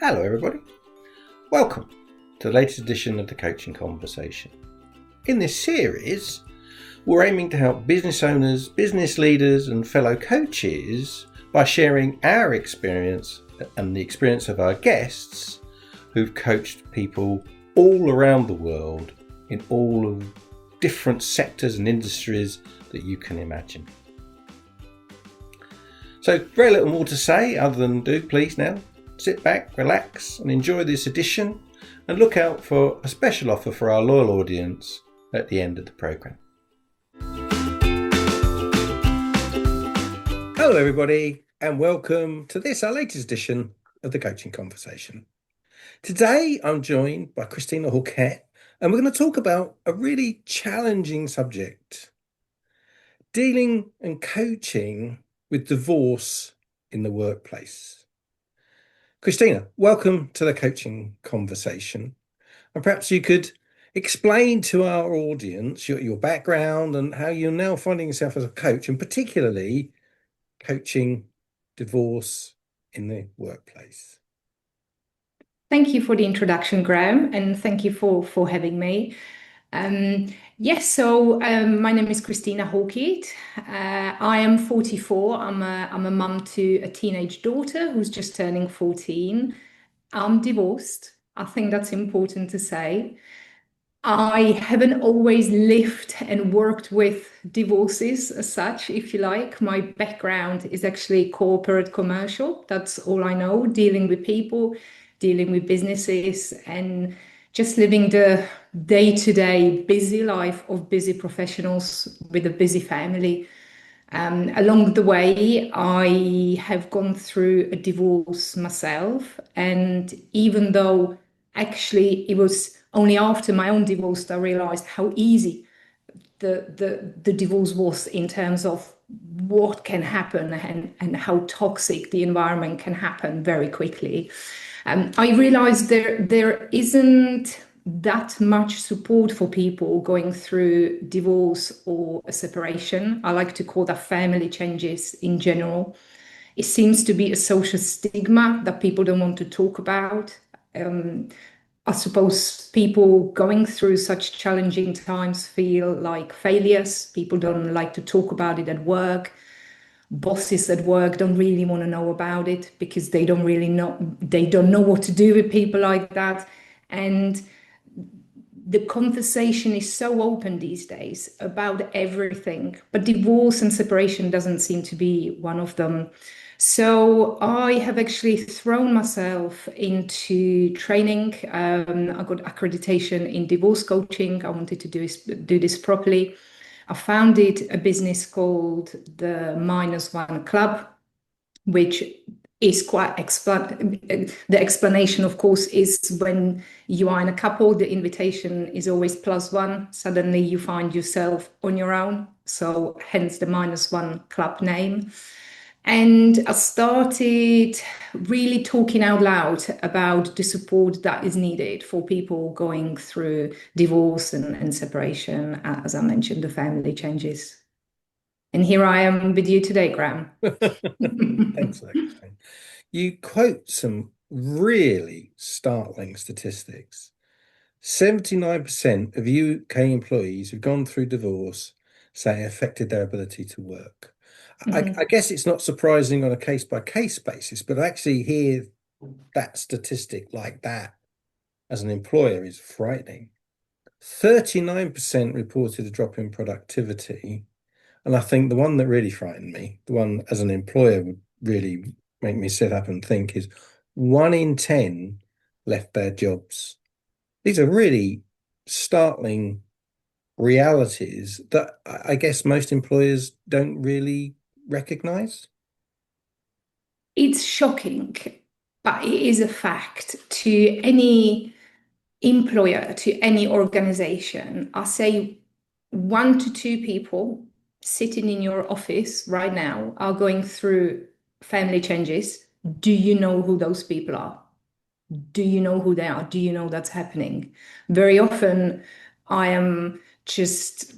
Hello, everybody. Welcome to the latest edition of the Coaching Conversation. In this series, we're aiming to help business owners, business leaders, and fellow coaches by sharing our experience and the experience of our guests who've coached people all around the world in all of different sectors and industries that you can imagine. So, very little more to say other than do please now sit back, relax, and enjoy this edition, and look out for a special offer for our loyal audience at the end of the programme. Hello, everybody, and welcome to this, our latest edition of the Coaching Conversation. Today, I'm joined by Kristyna Hawkett, and we're going to talk about a really challenging subject: dealing and coaching with divorce in the workplace. Kristyna, welcome to the Coaching Conversation. And perhaps you could explain to our audience your background and how you're now finding yourself as a coach, and particularly coaching divorce in the workplace. Thank you for the introduction, Graham, and thank you for having me. My name is Kristyna Hawkett. I am 44. I'm a mum to a teenage daughter who's just turning 14. I'm divorced. I think that's important to say. I haven't always lived and worked with divorces as such, if you like. My background is actually corporate commercial. That's all I know, dealing with people, dealing with businesses, and just living the day-to-day busy life of busy professionals with a busy family. Along the way, I have gone through a divorce myself, and even though actually it was only after my own divorce that I realized how easy the divorce was in terms of what can happen and how toxic the environment can happen very quickly. I realized there isn't that much support for people going through divorce or a separation. I like to call that family changes in general. It seems to be a social stigma that people don't want to talk about. I suppose people going through such challenging times feel like failures. People don't like to talk about it at work. Bosses at work don't really want to know about it because they don't know what to do with people like that. And the conversation is so open these days about everything, but divorce and separation doesn't seem to be one of them. So I have actually thrown myself into training. I got accreditation in divorce coaching. I wanted to do this properly. I founded a business called the MinusOne Club, which is quite the explanation, of course, is when you are in a couple, the invitation is always +1. Suddenly you find yourself on your own. So hence the MinusOne Club name. And I started really talking out loud about the support that is needed for people going through divorce and separation, as I mentioned, the family changes. And here I am with you today, Graham. Thanks, Christine. You quote some really startling statistics. 79% of UK employees who've gone through divorce say it affected their ability to work. I guess it's not surprising on a case-by-case basis, but actually hear that statistic like that as an employer is frightening. 39% reported a drop in productivity. And I think the one that really frightened me, the one as an employer would really make me sit up and think, is 1 in 10 left their jobs. These are really startling realities that I guess most employers don't really recognize. It's shocking, but it is a fact to any employer, to any organization. I say 1 to 2 people sitting in your office right now are going through family changes. Do you know who those people are? Do you know who they are? Do you know that's happening? Very often, I am just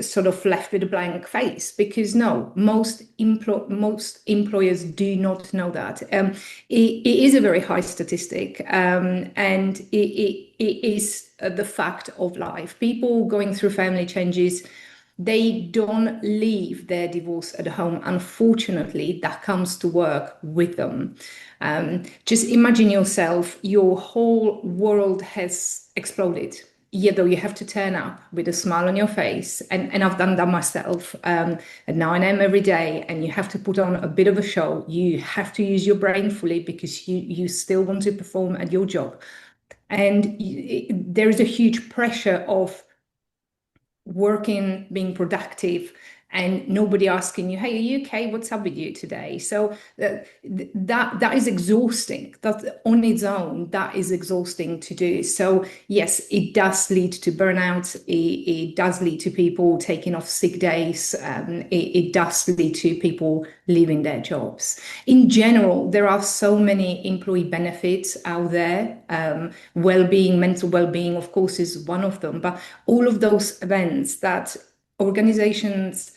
sort of left with a blank face, because no, most employers do not know that. It is a very high statistic, and it is the fact of life. People going through family changes, they don't leave their divorce at home. Unfortunately, that comes to work with them. Just imagine yourself, your whole world has exploded. Yet though you have to turn up with a smile on your face, and I've done that myself, at 9 a.m. every day, and you have to put on a bit of a show. You have to use your brain fully because you still want to perform at your job. And there is a huge pressure of working, being productive, and nobody asking you, "Hey, are you okay? What's up with you today?" So that is exhausting. That on its own, that is exhausting to do. So yes, it does lead to burnout. It does lead to people taking off sick days. It does lead to people leaving their jobs. In general, there are so many employee benefits out there. Well-being, mental well-being, of course, is one of them. But all of those events that organizations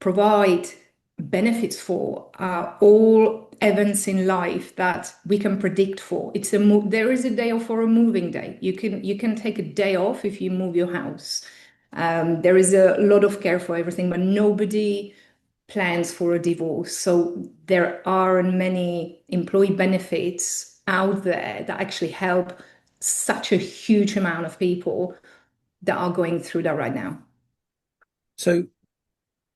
provide benefits for are all events in life that we can predict for. There is a day off for a moving day. You can take a day off if you move your house. There is a lot of care for everything, but nobody plans for a divorce. So there are many employee benefits out there that actually help such a huge amount of people that are going through that right now. So,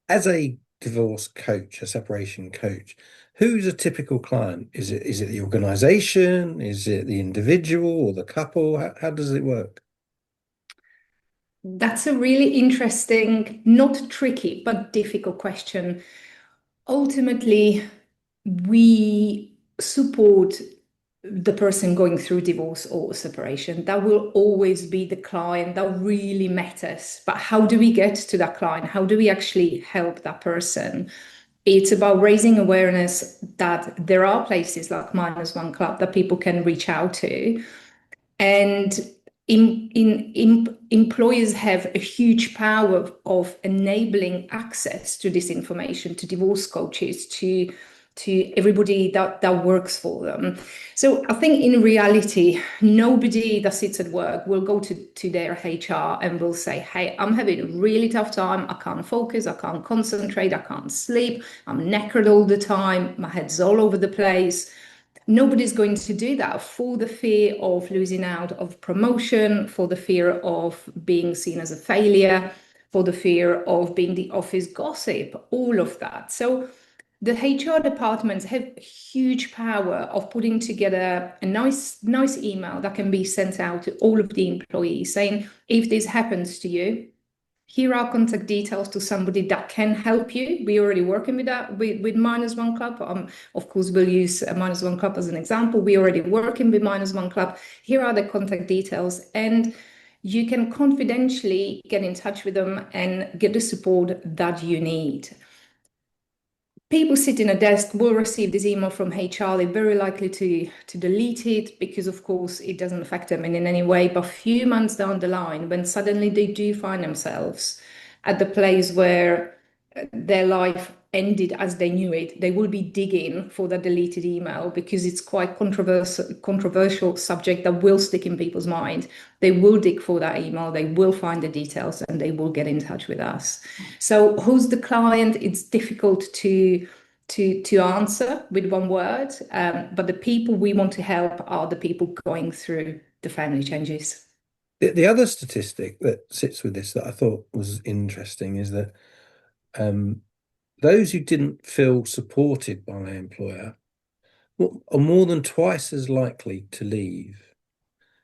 as a divorce coach, a separation coach, who's a typical client? Is it the organization? Is it the individual or the couple? How does it work? That's a really interesting, not tricky, but difficult question. Ultimately, we support the person going through divorce or separation. That will always be the client that really matters. But how do we get to that client? How do we actually help that person? It's about raising awareness that there are places like MinusOne Club that people can reach out to, and employers have a huge power of enabling access to this information to divorce coaches, to everybody that works for them. So I think in reality, nobody that sits at work will go to their HR and will say, "Hey, I'm having a really tough time. I can't focus. I can't concentrate. I can't sleep. I'm knackered all the time. My head's all over the place." Nobody's going to do that for the fear of losing out of promotion, for the fear of being seen as a failure, for the fear of being the office gossip, all of that. So the HR departments have huge power of putting together a nice email that can be sent out to all of the employees saying, if this happens to you, here are contact details to somebody that can help you. We're already working with that with MinusOne Club. Of course, we'll use MinusOne Club as an example. We're already working with MinusOne Club. Here are the contact details, and you can confidentially get in touch with them and get the support that you need. People sitting at a desk will receive this email from HR. They're very likely to delete it because, of course, it doesn't affect them in any way. But a few months down the line, when suddenly they do find themselves at the place where their life ended as they knew it, they will be digging for that deleted email because it's quite controversial subject that will stick in people's mind. They will dig for that email, they will find the details, and they will get in touch with us. So who's the client? It's difficult to answer with one word, but the people we want to help are the people going through the family changes. The other statistic that sits with this that I thought was interesting is that um, those who didn't feel supported by their employer are more than twice as likely to leave.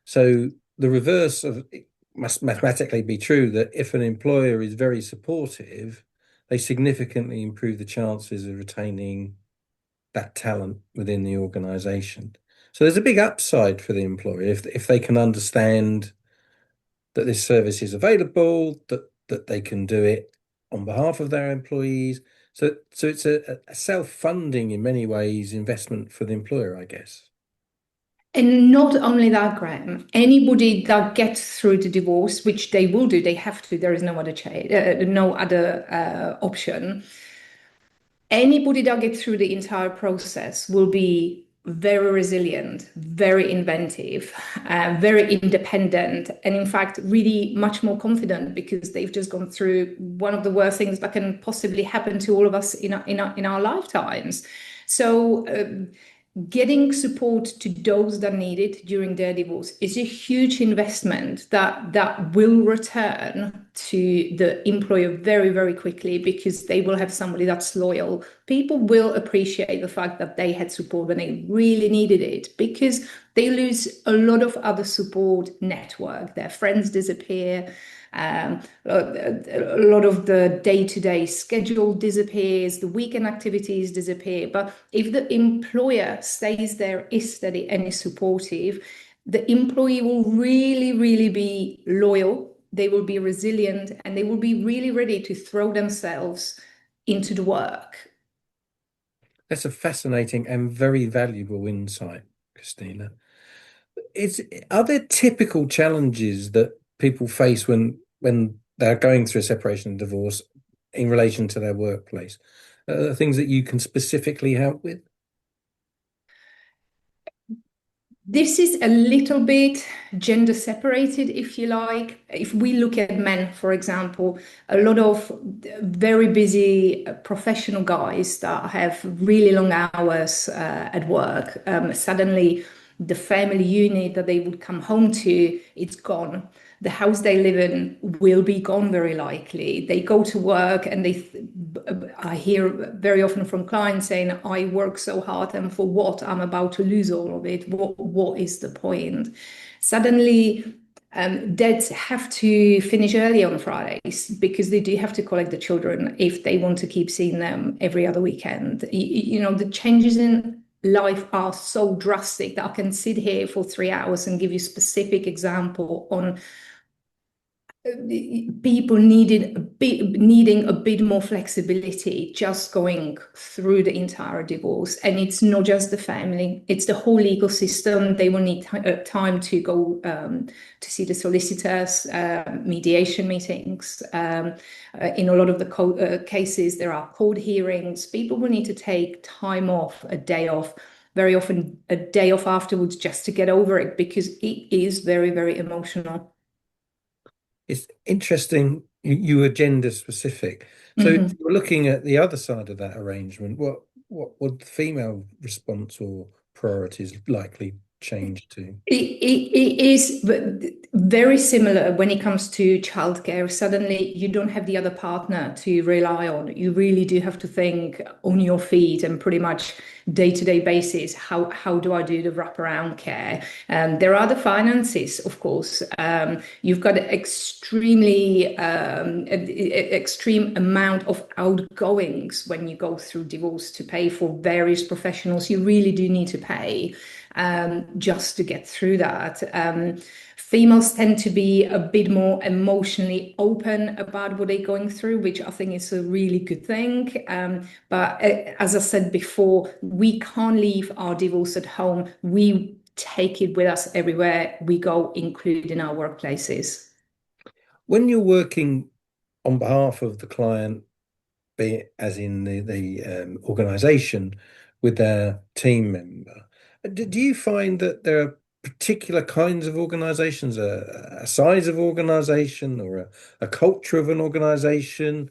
So the reverse of it must mathematically be true that if an employer is very supportive, they significantly improve the chances of retaining that talent within the organization. So there's a big upside for the employer if they can understand that this service is available, that they can do it on behalf of their employees. So it's a self-funding in many ways investment for the employer, I guess. And not only that, Graham, anybody that gets through the divorce, which they will do, they have to, there is no other no other option. Anybody that gets through the entire process will be very resilient, very inventive, very independent, and in fact, really much more confident because they've just gone through one of the worst things that can possibly happen to all of us in our lifetimes. So, getting support to those that need it during their divorce is a huge investment that will return to the employer very, very quickly because they will have somebody that's loyal. People will appreciate the fact that they had support when they really needed it because they lose a lot of other support network. Their friends disappear. A lot of the day-to-day schedule disappears, the weekend activities disappear. But if the employer stays there, is steady and is supportive, the employee will really, really be loyal. They will be resilient and they will be really ready to throw themselves into the work. That's a fascinating and very valuable insight, Christina. Are there typical challenges that people face when they're going through a separation and divorce in relation to their workplace? Things that you can specifically help with? This is a little bit gender separated, if you like. If we look at men, for example, a lot of very busy professional guys that have really long hours at work, suddenly the family unit that they would come home to, it's gone. The house they live in will be gone very likely. They go to work and I hear very often from clients saying, I work so hard and for what? I'm about to lose all of it. What is the point? Suddenly, dads have to finish early on Fridays because they do have to collect the children if they want to keep seeing them every other weekend. The changes in life are so drastic that I can sit here for 3 hours and give you specific example on people needing a bit more flexibility just going through the entire divorce. And it's not just the family, it's the whole ecosystem. They will need time to go to see the solicitors, mediation meetings. In a lot of the cases, there are court hearings. People will need to take time off, a day off, very often a day off afterwards just to get over it because it is very, very emotional. It's interesting you were gender specific. So if Mhm. you're looking at the other side of that arrangement, what would the female response or priorities likely change to? It is very similar when it comes to childcare. Suddenly, you don't have the other partner to rely on. You really do have to think on your feet and pretty much day-to-day basis. How do I do the wraparound care? There are the finances, of course. You've got an extreme amount of outgoings when you go through divorce to pay for various professionals. You really do need to pay just to get through that. Females tend to be a bit more emotionally open about what they're going through, which I think is a really good thing. But as I said before, we can't leave our divorce at home. We take it with us everywhere we go, including our workplaces. When you're working on behalf of the client, be it as in the organization with their team member, do you find that there are particular kinds of organizations, a size of organization or a culture of an organization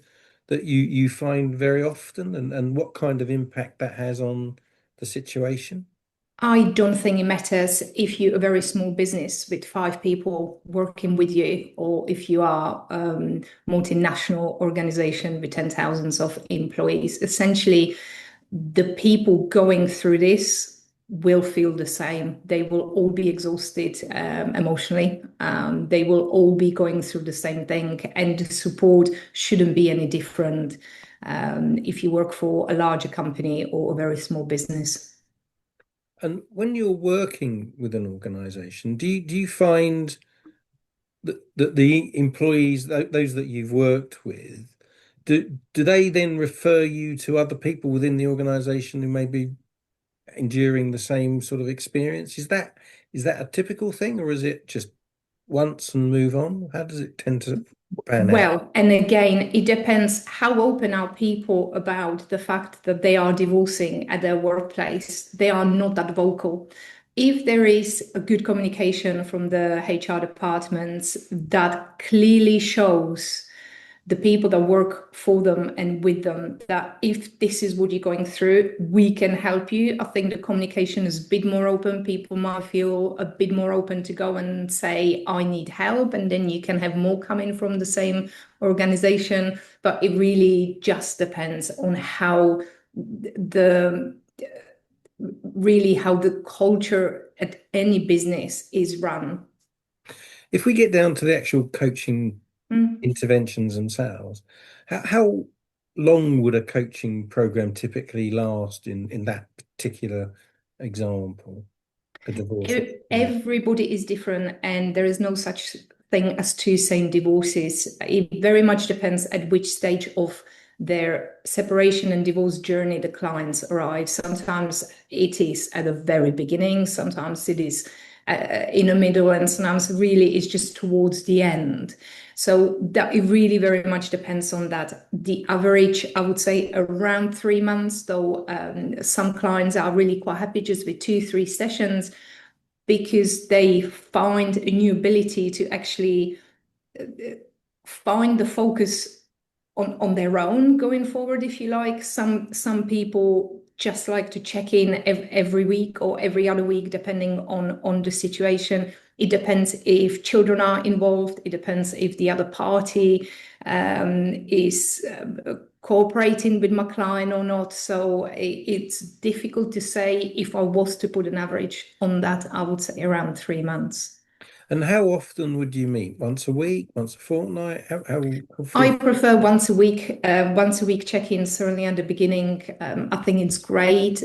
that you find very often and what kind of impact that has on the situation? I don't think it matters if you're a very small business with 5 people working with you, or if you are multinational organization with 10 thousands of employees. Essentially, the people going through this will feel the same. They will all be exhausted emotionally. They will all be going through the same thing, and the support shouldn't be any different if you work for a larger company or a very small business. And when you're working with an organization, do you find that the employees, those that you've worked with, do they then refer you to other people within the organization who maybe enduring the same sort of experience? Is that a typical thing, or is it just once and move on? How does it tend to pan out? Well, and again, it depends how open are people about the fact that they are divorcing at their workplace. They are not that vocal. If there is a good communication from the HR departments that clearly shows the people that work for them and with them that if this is what you're going through, we can help you. I think the communication is a bit more open. People might feel a bit more open to go and say, I need help. And then you can have more coming from the same organization. But it really just depends on how the how the culture at any business is run. If we get down to the actual coaching Mm. interventions themselves, how long would a coaching program typically last in that particular example, a divorce? Everybody is different, and there is no such thing as two same divorces. It very much depends at which stage of their separation and divorce journey the clients arrive. Sometimes it is at the very beginning, sometimes it is in the middle, and sometimes really it's just towards the end. So that it really very much depends on that. The average, I would say, around 3 months, though some clients are really quite happy just with 2, 3 sessions because they find a new ability to actually find the focus on their own going forward, if you like. Some people just like to check in every week or every other week, depending on the situation. It depends if children are involved. It depends if the other party is cooperating with my client or not. So it's difficult to say. If I was to put an average on that, I would say around 3 months. And how often would you meet? Once a week, once a fortnight? How I frequent? prefer once a week check-ins, certainly at the beginning. I think it's great,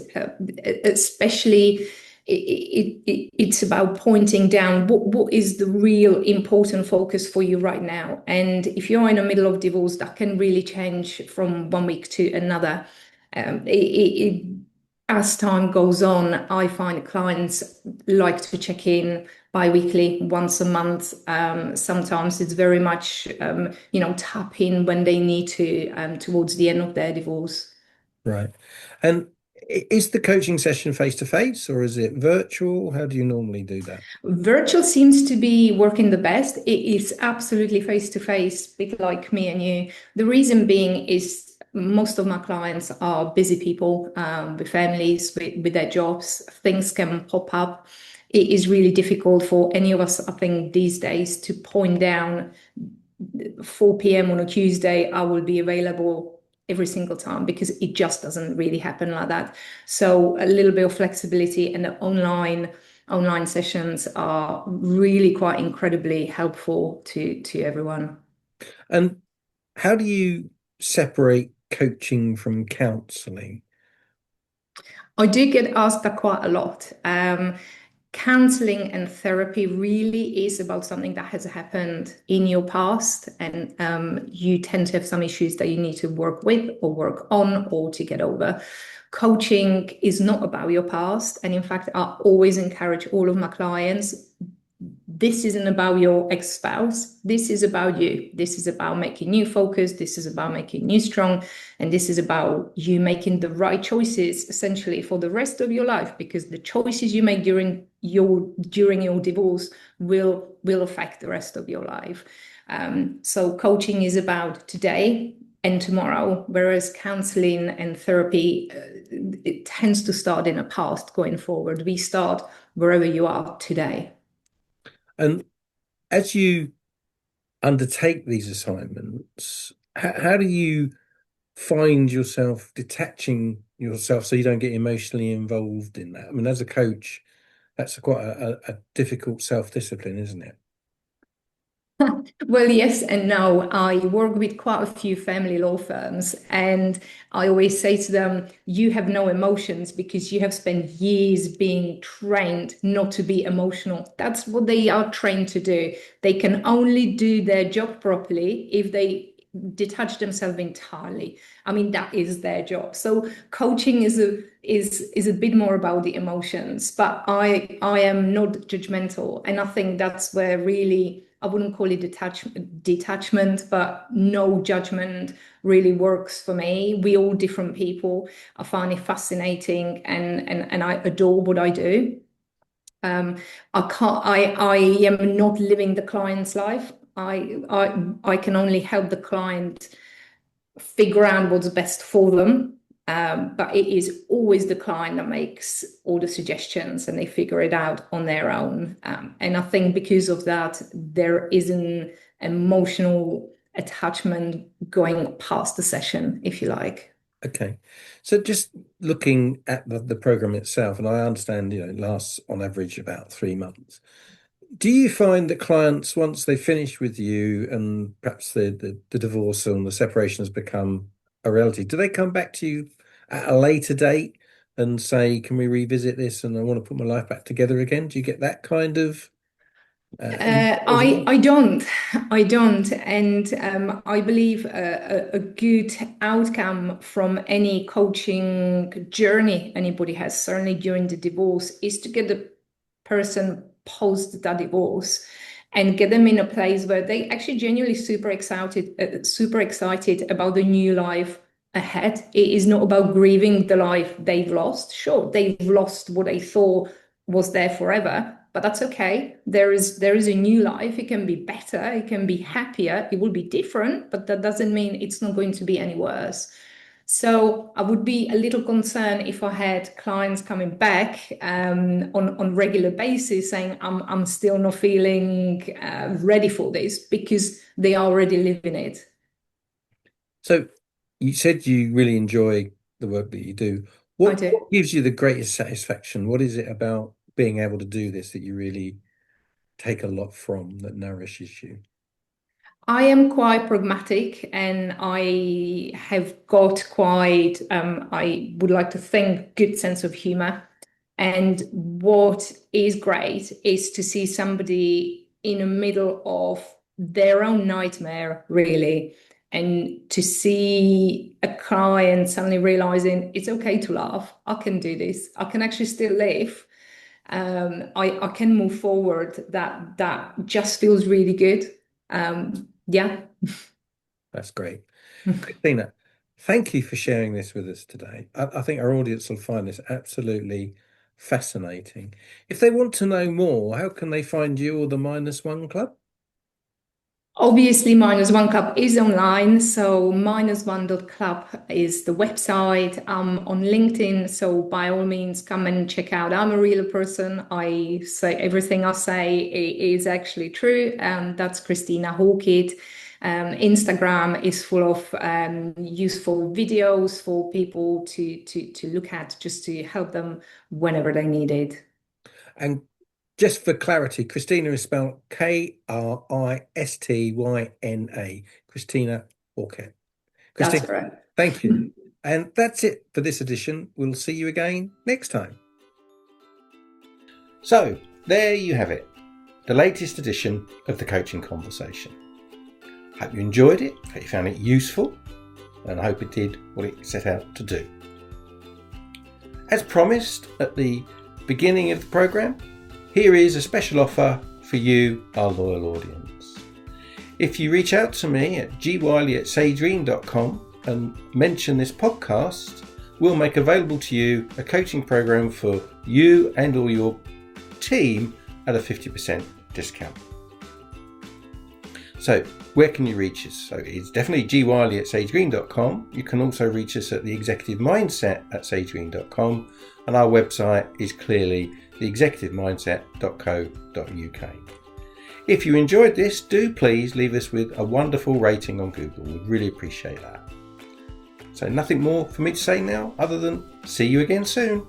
especially it's about pointing down what is the real important focus for you right now. And if you're in the middle of divorce, that can really change from one week to another. As time goes on, I find clients like to check in bi-weekly, once a month. Sometimes it's very much, tap in when they need to towards the end of their divorce. Right. And is the coaching session face to face or is it virtual? How do you normally do that? Virtual seems to be working the best. It is absolutely face to face, bit like me and you. The reason being is most of my clients are busy people with families, with their jobs. Things can pop up. It is really difficult for any of us, I think, these days to point down 4 p.m. on a Tuesday, I will be available every single time because it just doesn't really happen like that. So a little bit of flexibility and the online sessions are really quite incredibly helpful to everyone. And how do you separate coaching from counseling? I do get asked that quite a lot. Counseling and therapy really is about something that has happened in your past, and you tend to have some issues that you need to work with or work on or to get over. Coaching is not about your past, and in fact, I always encourage all of my clients, this isn't about your ex-spouse. This is about you. This is about making you focus. This is about making you strong. And this is about you making the right choices essentially for the rest of your life, because the choices you make during your divorce will affect the rest of your life. So coaching is about today and tomorrow, whereas counseling and therapy, it tends to start in the past going forward. We start wherever you are today. And as you undertake these assignments, how do you find yourself detaching yourself so you don't get emotionally involved in that? I mean, as a coach, that's quite a difficult self-discipline, isn't it? Well, yes and no. I work with quite a few family law firms, and I always say to them, you have no emotions because you have spent years being trained not to be emotional. That's what they are trained to do. They can only do their job properly if they detach themselves entirely. I mean, that is their job. So coaching is a bit more about the emotions, but I am not judgmental, and I think that's where really, I wouldn't call it detachment, but no judgment really works for me. We all different people. I find it fascinating, and I adore what I do. I am not living the client's life. I can only help the client figure out what's best for them. But it is always the client that makes all the suggestions, and they figure it out on their own. And I think because of that, there is an emotional attachment going past the session, if you like. Okay. So just looking at the program itself, and I understand, it lasts on average about 3 months. Do you find that clients, once they finish with you and perhaps the divorce and the separation has become a reality, do they come back to you at a later date and say, can we revisit this and I want to put my life back together again? Do you get that kind of as well? I don't, and I believe a good outcome from any coaching journey anybody has, certainly during the divorce, is to get the person post that divorce and get them in a place where they actually genuinely super excited about the new life ahead. It is not about grieving the life they've lost. Sure, they've lost what they thought was there forever, but that's okay. There is a new life. It can be better. It can be happier. It will be different, but that doesn't mean it's not going to be any worse. So I would be a little concerned if I had clients coming back on regular basis saying, I'm still not feeling ready for this, because they are already living it. So you said you really enjoy the work that you do. I What, do. what gives you the greatest satisfaction? What is it about being able to do this that you really take a lot from, that nourishes you? I am quite pragmatic, and I have got quite, I would like to think, good sense of humor. And what is great is to see somebody in the middle of their own nightmare, really, and to see a client suddenly realizing it's okay to laugh. I can do this. I can actually still live. I can move forward. That just feels really good. Yeah. That's great. Kristyna, thank you for sharing this with us today. I think our audience will find this absolutely fascinating. If they want to know more, how can they find you or the MinusOne Club? Obviously, MinusOne Club is online, so MinusOne.club is the website. I'm on LinkedIn, so by all means, come and check out. I'm a real person. I say everything I say is actually true. That's Kristyna Hawkett. Instagram is full of useful videos for people to look at, just to help them whenever they need it. And just for clarity, Kristyna is spelled Kristyna. Kristyna Hawkett. That's Kristyna, right. thank you. And that's it for this edition. We'll see you again next time. So, there you have it, the latest edition of the Coaching Conversation. Hope you enjoyed it, hope you found it useful, and I hope it did what it set out to do. As promised at the beginning of the programme, here is a special offer for you, our loyal audience. If you reach out to me at gwiley@sagegreen.com and mention this podcast, we'll make available to you a coaching program for you and or your team at a 50% discount. So where can you reach us? So it's definitely gwiley@sagegreen.com. You can also reach us at the executive mindset at sagegreen.com, and our website is clearly theexecutivemindset.co.uk. If you enjoyed this, do please leave us with a wonderful rating on Google. We'd really appreciate that. So nothing more for me to say now other than see you again soon.